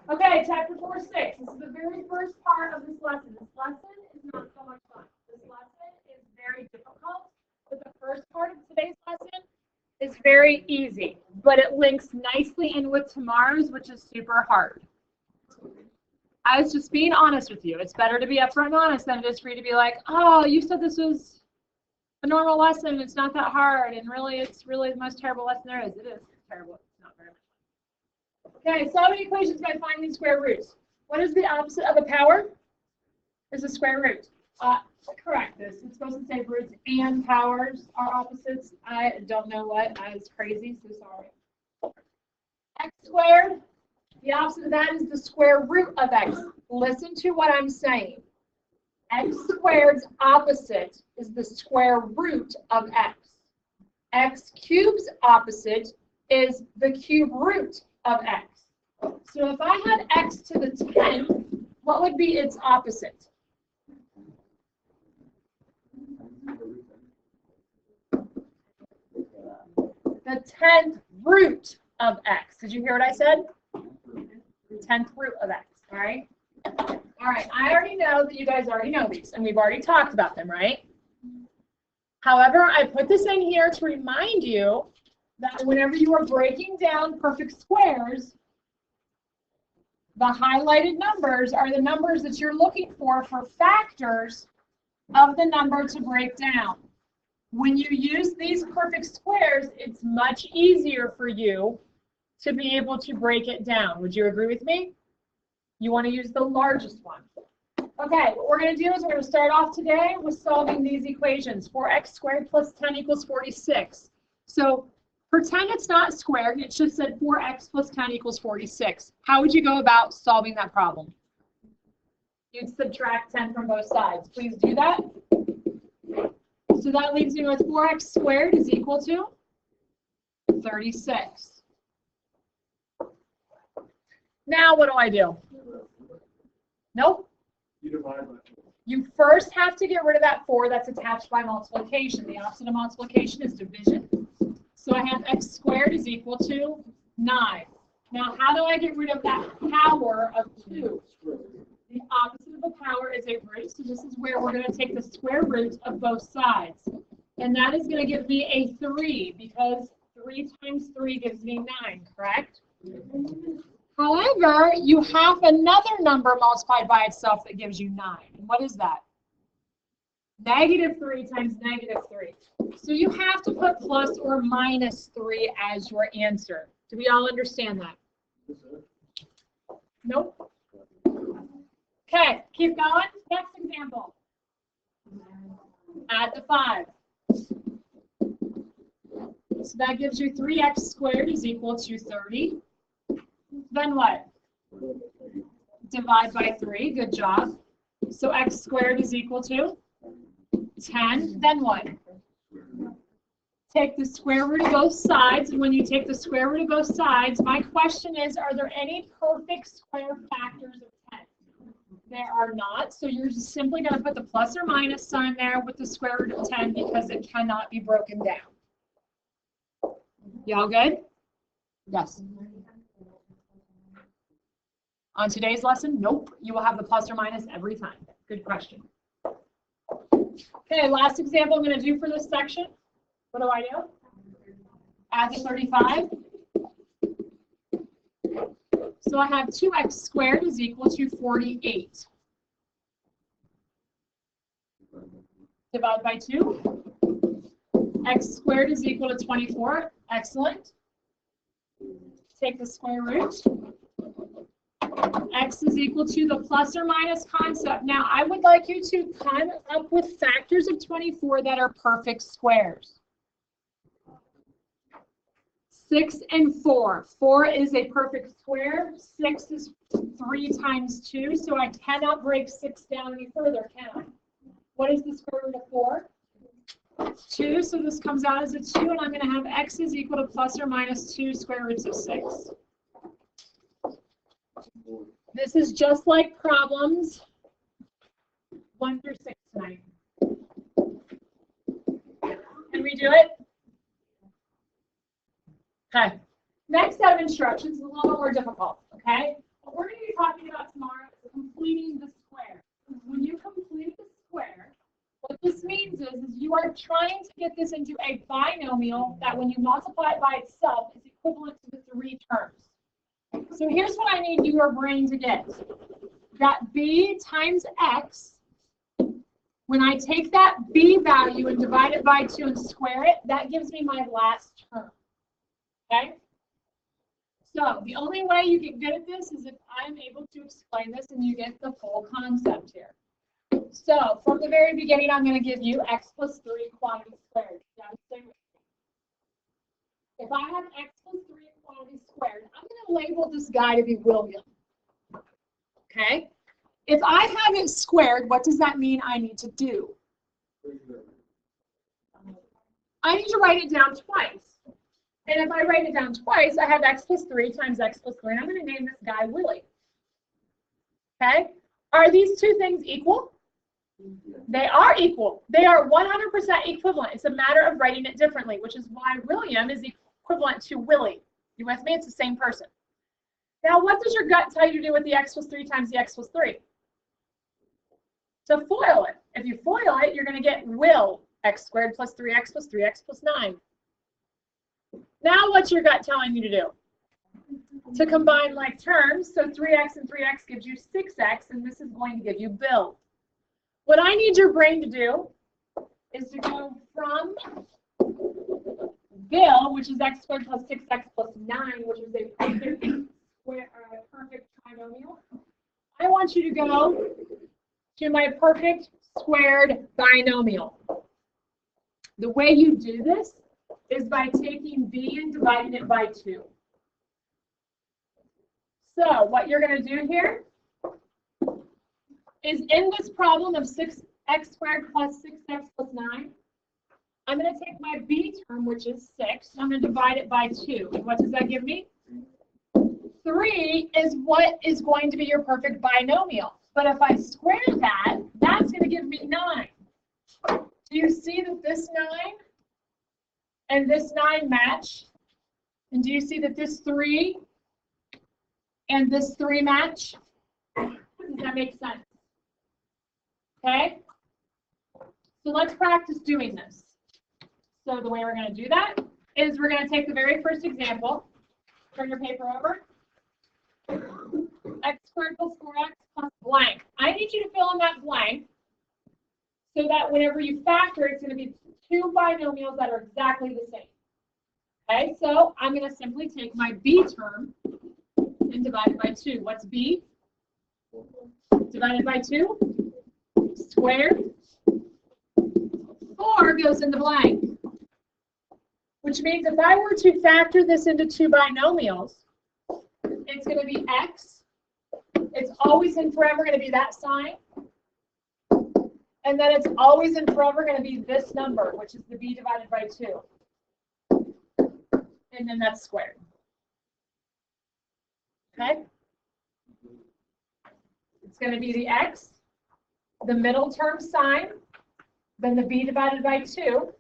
Okay, chapter 4-6. This is the very first part of this lesson. This lesson is not so much fun. This lesson is very difficult, but the first part of today's lesson is very easy, but it links nicely in with tomorrow's, which is super hard. I was just being honest with you. It's better to be upfront and honest than it is for you to be like, oh, you said this was a normal lesson. It's not that hard, and really, it's really the most terrible lesson there is. It is terrible. It's not very much. Okay, solving equations by finding square roots. What is the opposite of a power? Is a square root. Correct this. It's supposed to say roots and powers are opposites. I don't know what. I was crazy, so sorry. X squared. The opposite of that is the square root of x. Listen to what I'm saying. X squared's opposite is the square root of x. X cubed's opposite is the cube root of x. So if I had x to the 10, what would be its opposite? The 10th root of x. Did you hear what I said? The 10th root of x, all right? All right, I already know that you guys already know these, and we've already talked about them, right? However, I put this in here to remind you that whenever you are breaking down perfect squares, the highlighted numbers are the numbers that you're looking for factors of the number to break down. When you use these perfect squares, it's much easier for you to be able to break it down. Would you agree with me? You want to use the largest one. Okay, what we're going to do is we're going to start off today with solving these equations. 4x squared plus 10 equals 46. So pretend it's not squared. It just said 4x plus 10 equals 46. How would you go about solving that problem? You'd subtract 10 from both sides. Please do that. So that leaves me with 4x squared is equal to 36. Now what do? Nope. You first have to get rid of that 4 that's attached by multiplication. The opposite of multiplication is division. So I have x squared is equal to 9. Now how do I get rid of that power of 2? The opposite of a power is a root, so this is where we're going to take the square root of both sides. And that is going to give me a 3, because 3 times 3 gives me 9, correct? However, you have another number multiplied by itself that gives you 9. And what is that? Negative 3 times negative 3. So you have to put plus or minus 3 as your answer. Do we all understand that? Nope. Okay, keep going. Next example. Add the 5. So that gives you 3x squared is equal to 30. Then what? Divide by 3. Good job. So x squared is equal to 10. Then what? Take the square root of both sides. And when you take the square root of both sides, my question is, are there any perfect square factors of 10? There are not. So you're just simply going to put the plus or minus sign there with the square root of 10 because it cannot be broken down. Y'all good? Yes. On today's lesson, nope. You will have the plus or minus every time. Good question. Okay, last example I'm going to do for this section. What do? Add the 35. So I have 2x squared is equal to 48. Divide by 2. X squared is equal to 24. Excellent. Take the square root. X is equal to the plus or minus concept. Now, I would like you to come up with factors of 24 that are perfect squares. 6 and 4. 4 is a perfect square. 6 is 3 times 2, so I cannot break 6 down any further, can I? What is the square root of 4? 2, so this comes out as a 2, and I'm going to have x is equal to plus or minus 2 square roots of 6. This is just like problems 1 through 6 tonight. Can we do it? Okay. Next set of instructions is a little bit more difficult, okay? what we're going to be talking about tomorrow is completing the square. When you complete the square, what this means is you are trying to get this into a binomial that when you multiply it by itself is equivalent to the 3 terms. So here's what I need your brain to get. That b times x, when I take that b value and divide it by 2 and square it, that gives me my last term. Okay? So the only way you get good at this is if I'm able to explain this and you get the full concept here. So from the very beginning, I'm going to give you x plus 3 quantity squared. Now stay with me. If I have x plus 3 quantity squared, I'm going to label this guy to be William. Okay? If I have it squared, what does that mean I need to do? I need to write it down twice. And if I write it down twice, I have x plus 3 times x plus 3, and I'm going to name this guy Willie. Okay? Are these two things equal? They are equal. They are 100% equivalent. It's a matter of writing it differently, which is why William is equivalent to Willie. You with me? It's the same person. Now, what does your gut tell you to do with the x plus 3 times the x plus 3? To FOIL it. If you FOIL it, you're going to get will x squared plus 3x plus 3x plus 9. Now, what's your gut telling you to do? To combine like terms. So 3x and 3x gives you 6x, and this is going to give you Bill. What I need your brain to do is to go from Bill, which is x squared plus 6x plus 9, which is a perfect trinomial. I want you to go to my perfect squared binomial. The way you do this is by taking b and dividing it by 2. So what you're going to do here is in this problem of 6x squared plus 6x plus 9, I'm going to take my b term, which is 6, and I'm going to divide it by 2. And what does that give me? 3 is what is going to be your perfect binomial. But if I square that, that's going to give me 9. Do you see that this 9 and this 9 match? And do you see that this 3 and this 3 match? Does that make sense? Okay? So let's practice doing this. So the way we're going to do that is we're going to take the very first example. Turn your paper over. X squared plus 4x plus blank. I need you to fill in that blank so that whenever you factor, it's going to be 2 binomials that are exactly the same. Okay, so I'm going to simply take my b term and divide it by 2. What's b? Divided by 2? Squared. 4 goes in the blank. Which means if I were to factor this into 2 binomials, it's going to be x. It's always and forever going to be that sign. And then it's always and forever going to be this number, which is the b divided by 2. And then that's squared. Okay? It's going to be the x, the middle term sign, then the b divided by 2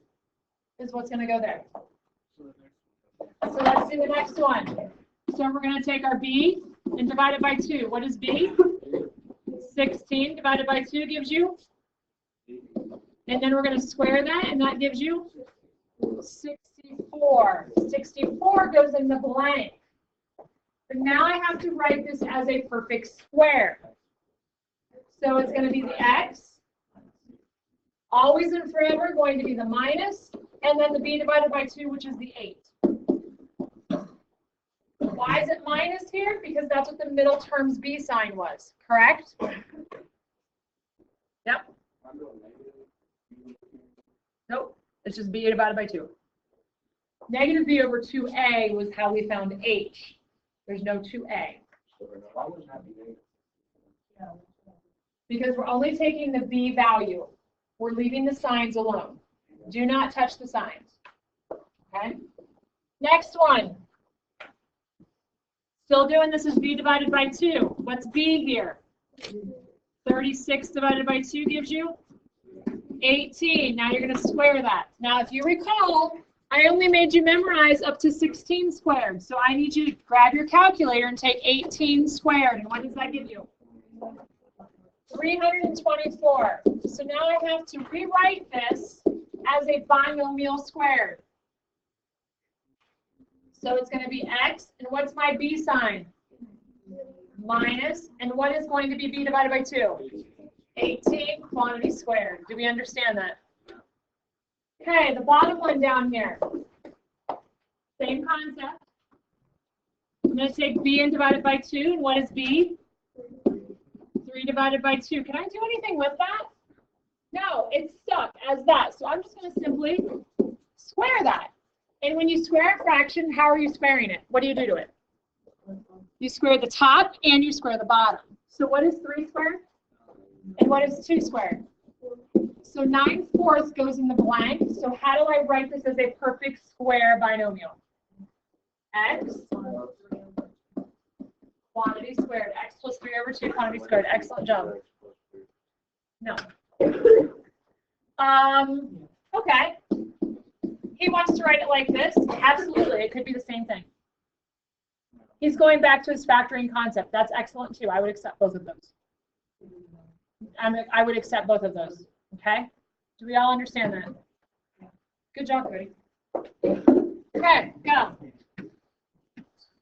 is what's going to go there. So let's do the next one. So we're going to take our b and divide it by 2. What is b? 16 divided by 2 gives you? And then we're going to square that, and that gives you 64. 64 goes in the blank. But now I have to write this as a perfect square. So it's going to be the x, always and forever going to be the minus, and then the b divided by 2, which is the 8. Why is it minus here? Because that's what the middle term's b sign was, correct? Yep. Nope, it's just b divided by 2. Negative b over 2a was how we found h. There's no 2a. Because we're only taking the b value. We're leaving the signs alone. Do not touch the signs. Okay? Next one. Still doing this is b divided by 2. What's b here? 36 divided by 2 gives you 18. Now you're going to square that. Now if you recall, I only made you memorize up to 16 squared. So I need you to grab your calculator and take 18 squared. And what does that give you? 324. So now I have to rewrite this as a binomial squared. So it's going to be x, and what's my b sign? Minus, and what is going to be b divided by 2? 18 quantity squared. Do we understand that? Okay, the bottom one down here. Same concept. I'm going to take b and divide it by 2, and what is b? 3 divided by 2. Can I do anything with that? No, it's stuck as that. So I'm just going to simply square that. And when you square a fraction, how are you squaring it? What do you do to it? You square the top and you square the bottom. So what is 3 squared? And what is 2 squared? So 9/4 goes in the blank. So how do I write this as a perfect square binomial? X quantity squared. X plus 3 over 2 quantity squared. Excellent job. No. Okay. He wants to write it like this. Absolutely. It could be the same thing. He's going back to his factoring concept. That's excellent too. I would accept both of those. I would accept both of those. Okay? Do we all understand that? Good job, Cody. Okay, go.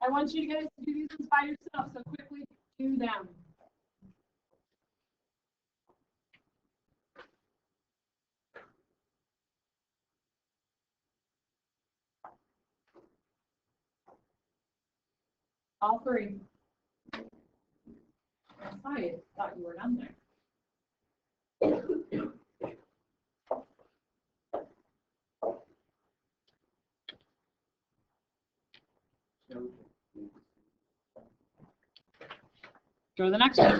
I want you guys to do these ones by yourself, so quickly do them. All 3. I thought you were done there. Go to the next one.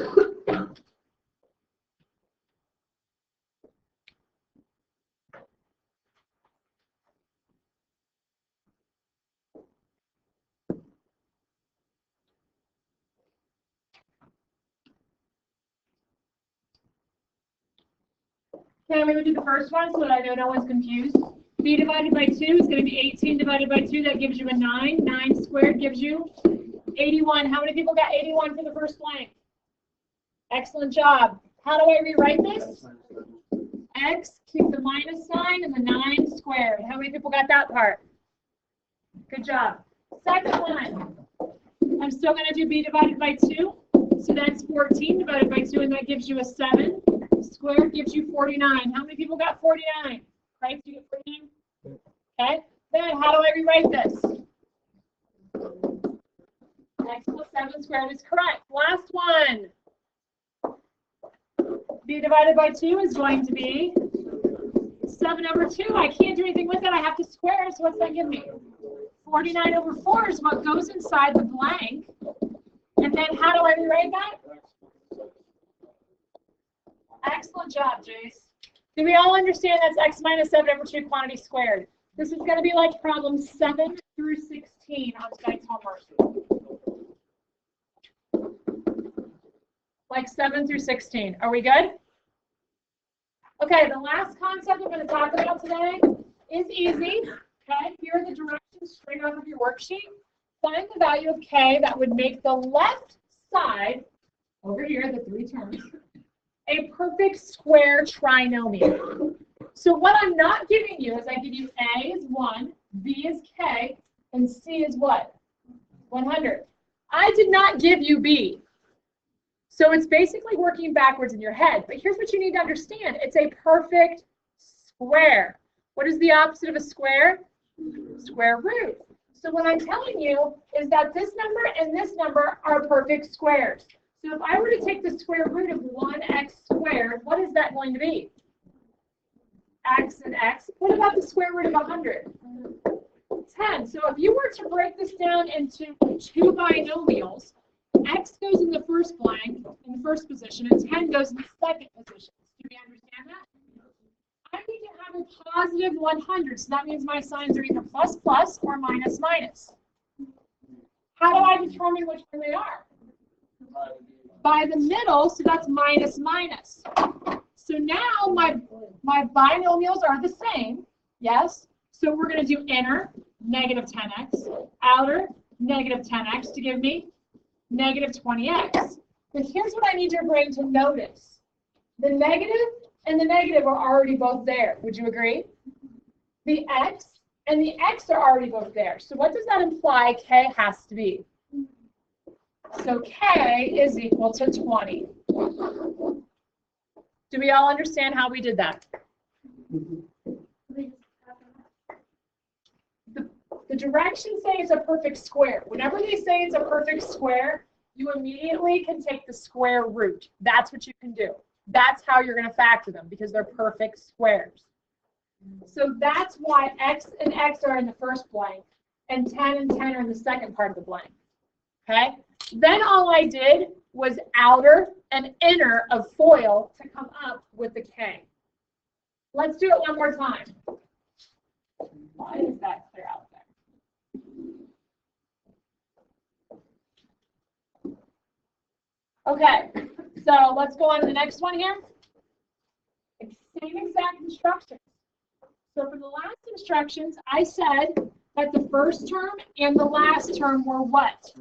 Okay, I'm going to do the first one so that I know no one's confused. B divided by 2 is going to be 18 divided by 2. That gives you a 9. 9 squared gives you 81. How many people got 81 for the first blank? Excellent job. How do I rewrite this? X, keep the minus sign, and the 9 squared. How many people got that part? Good job. Second one. I'm still going to do b divided by 2. So that's 14 divided by 2, and that gives you a 7. Squared gives you 49. How many people got 49? Right? Do you get 49? Okay. Then how do I rewrite this? X plus 7 squared is correct. Last one. B divided by 2 is going to be 7 over 2. I can't do anything with it. I have to square. So what's that give me? 49 over 4 is what goes inside the blank. And then how do I rewrite that? Excellent job, Jace. Do we all understand that's x minus 7 over 2 quantity squared? This is going to be like problems 7 through 16 on tonight's homework. Like 7 through 16. Are we good? Okay, the last concept I'm going to talk about today is easy. Okay, here are the directions straight off of your worksheet. Find the value of k that would make the left side, over here, the 3 terms, a perfect square trinomial. So what I'm not giving you is I give you A is 1, B is k, and C is what? 100. I did not give you B. So it's basically working backwards in your head. But here's what you need to understand. It's a perfect square. What is the opposite of a square? Square root. So what I'm telling you is that this number and this number are perfect squares. So if I were to take the square root of 1x squared, what is that going to be? X and x. What about the square root of 100? 10. So if you were to break this down into 2 binomials, x goes in the first blank, in the first position, and 10 goes in the second position. Do we understand that? I need to have a positive 100, so that means my signs are either plus plus or minus minus. How do I determine which one they are? By the middle, so that's minus minus. So now my binomials are the same, yes? So we're going to do inner, negative 10x, outer, negative 10x to give me negative 20x. But here's what I need your brain to notice. The negative and the negative are already both there. Would you agree? The x and the x are already both there. So what does that imply k has to be? So k is equal to 20. Do we all understand how we did that? The directions say it's a perfect square. Whenever they say it's a perfect square, you immediately can take the square root. That's what you can do. That's how you're going to factor them, because they're perfect squares. So that's why x and x are in the first blank, and 10 and 10 are in the second part of the blank. Okay? Then all I did was outer and inner of FOIL to come up with the k. Let's do it one more time. Why is that clear out there? Okay, so let's go on to the next one here. Same exact instructions. So for the last instructions, I said that the first term and the last term were what?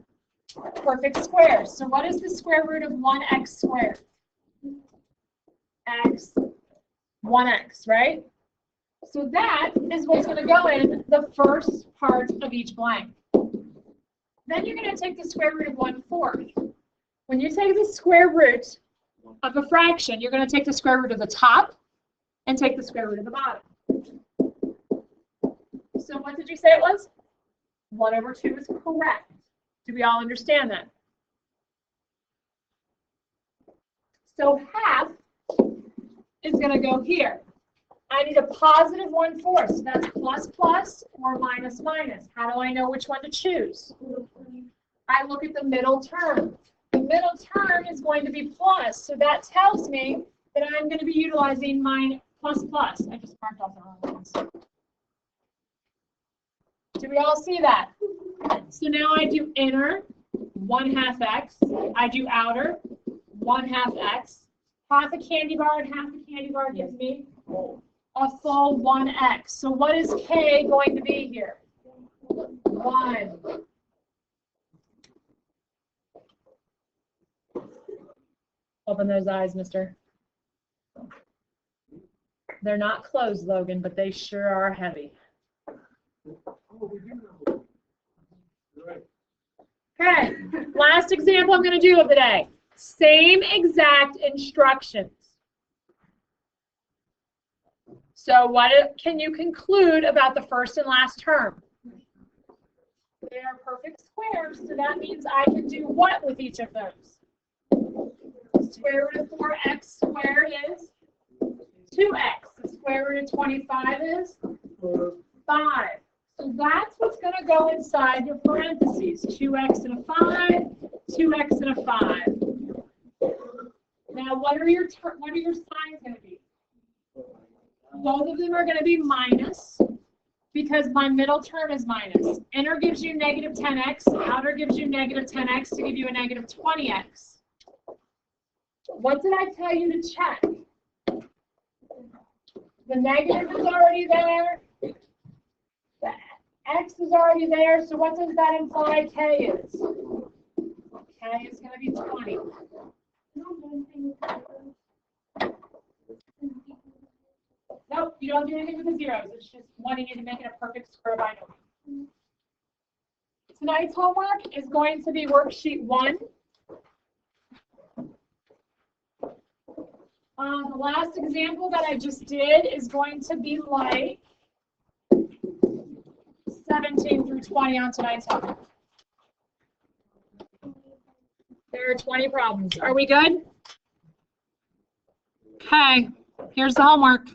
Perfect squares. So what is the square root of 1x squared? X, 1x, right? So that is what's going to go in the first part of each blank. Then you're going to take the square root of 1/4. When you take the square root of a fraction, you're going to take the square root of the top and take the square root of the bottom. So what did you say it was? 1/2 is correct. Do we all understand that? So half is going to go here. I need a positive 1/4, so that's plus plus or minus minus. How do I know which one to choose? I look at the middle term. The middle term is going to be plus, so that tells me that I'm going to be utilizing my plus plus. I just marked off the wrong ones. Do we all see that? So now I do inner, 1/2 x. I do outer, 1/2 x. Half a candy bar and half a candy bar gives me a full 1x. So what is k going to be here? 1. Open those eyes, mister. They're not closed, Logan, but they sure are heavy. Okay, last example I'm going to do of the day. Same exact instructions. So what can you conclude about the first and last term? They are perfect squares, so that means I can do what with each of those? Square root of 4x squared is 2x. The square root of 25 is 5. So that's what's going to go inside your parentheses. 2x and a 5, 2x and a 5. Now, what are your signs going to be? Both of them are going to be minus because my middle term is minus. Inner gives you negative 10x. Outer gives you negative 10x to give you a negative 20x. What did I tell you to check? The negative is already there. The x is already there. So what does that imply k is? K is going to be 20. Nope, you don't do anything with the zeros. It's just wanting you to make it a perfect square binomial. Tonight's homework is going to be worksheet 1. The last example that I just did is going to be like 17 through 20 on tonight's homework. There are 20 problems. Are we good? Okay, here's the homework.